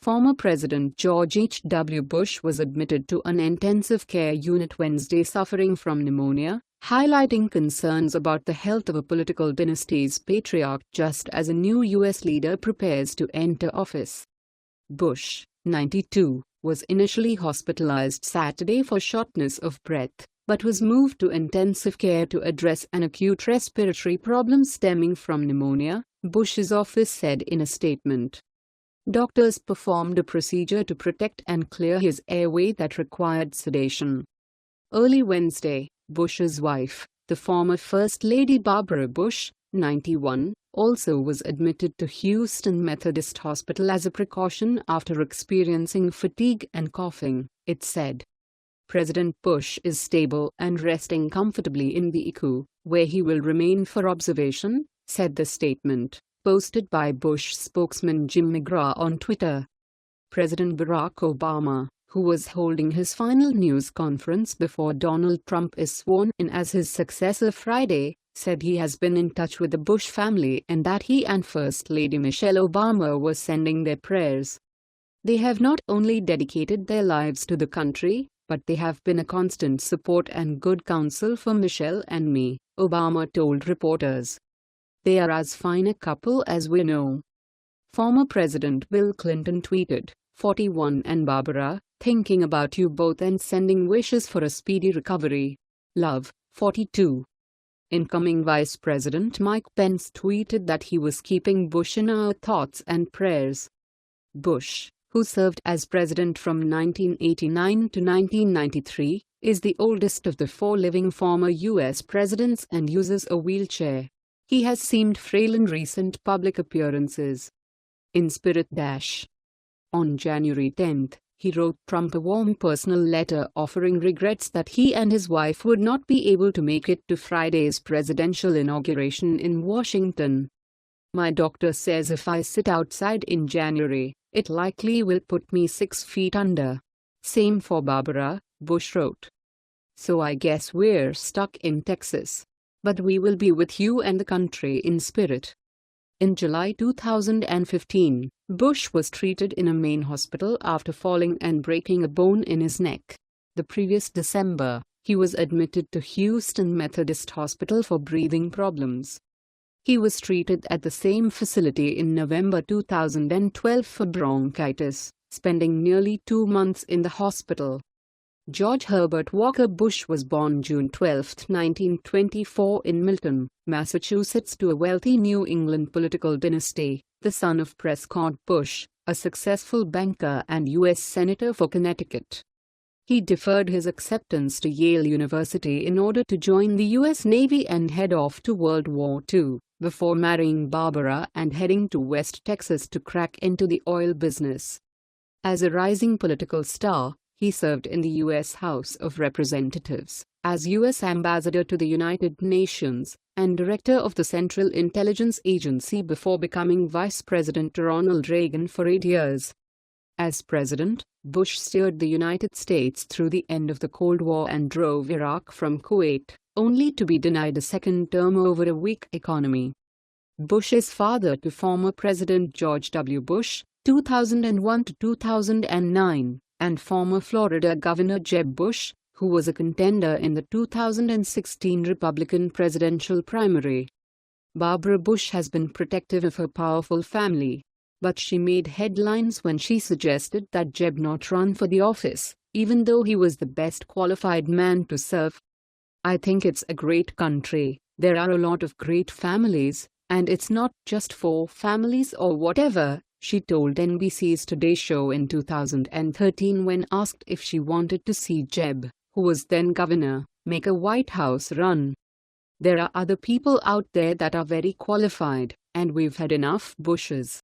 Former President George H.W. Bush was admitted to an intensive care unit Wednesday suffering from pneumonia, highlighting concerns about the health of a political dynasty's patriarch just as a new U.S. leader prepares to enter office. Bush, 92, was initially hospitalized Saturday for shortness of breath, but was moved to intensive care to address an acute respiratory problem stemming from pneumonia, Bush's office said in a statement. Doctors performed a procedure to protect and clear his airway that required sedation. Early Wednesday, Bush's wife, the former First Lady Barbara Bush, 91, also was admitted to Houston Methodist Hospital as a precaution after experiencing fatigue and coughing, it said. President Bush is stable and resting comfortably in the ICU, where he will remain for observation, said the statement, posted by Bush spokesman Jim McGraw on Twitter. President Barack Obama, who was holding his final news conference before Donald Trump is sworn in as his successor Friday, said he has been in touch with the Bush family and that he and First Lady Michelle Obama were sending their prayers. They have not only dedicated their lives to the country, but they have been a constant support and good counsel for Michelle and me, Obama told reporters. They are as fine a couple as we know. Former President Bill Clinton tweeted, 41 and Barbara, thinking about you both and sending wishes for a speedy recovery. Love, 42. Incoming Vice President Mike Pence tweeted that he was keeping Bush in our thoughts and prayers. Bush, who served as president from 1989 to 1993, is the oldest of the four living former U.S. presidents and uses a wheelchair. He has seemed frail in recent public appearances. In spirit. On January 10, he wrote Trump a warm personal letter offering regrets that he and his wife would not be able to make it to Friday's presidential inauguration in Washington. My doctor says if I sit outside in January, it likely will put me 6 feet under. Same for Barbara, Bush wrote. So I guess we're stuck in Texas. But we will be with you and the country in spirit. In July 2015, Bush was treated in a Maine hospital after falling and breaking a bone in his neck. The previous December, he was admitted to Houston Methodist Hospital for breathing problems. He was treated at the same facility in November 2012 for bronchitis, spending nearly 2 months in the hospital. George Herbert Walker Bush was born June 12, 1924 in Milton, Massachusetts to a wealthy New England political dynasty, the son of Prescott Bush, a successful banker and U.S. Senator for Connecticut. He deferred his acceptance to Yale University in order to join the U.S. Navy and head off to World War II, before marrying Barbara and heading to West Texas to crack into the oil business. As a rising political star, he served in the U.S. House of Representatives, as U.S. Ambassador to the United Nations, and Director of the Central Intelligence Agency before becoming Vice President Ronald Reagan for 8 years. As president, Bush steered the United States through the end of the Cold War and drove Iraq from Kuwait, only to be denied a second term over a weak economy. Bush is father to former President George W. Bush, 2001 to 2009. And former Florida Governor Jeb Bush, who was a contender in the 2016 Republican presidential primary. Barbara Bush has been protective of her powerful family, but she made headlines when she suggested that Jeb not run for the office, even though he was the best qualified man to serve. I think it's a great country, there are a lot of great families, and it's not just 4 families or whatever, she told NBC's Today Show in 2013 when asked if she wanted to see Jeb, who was then governor, make a White House run. There are other people out there that are very qualified, and we've had enough Bushes.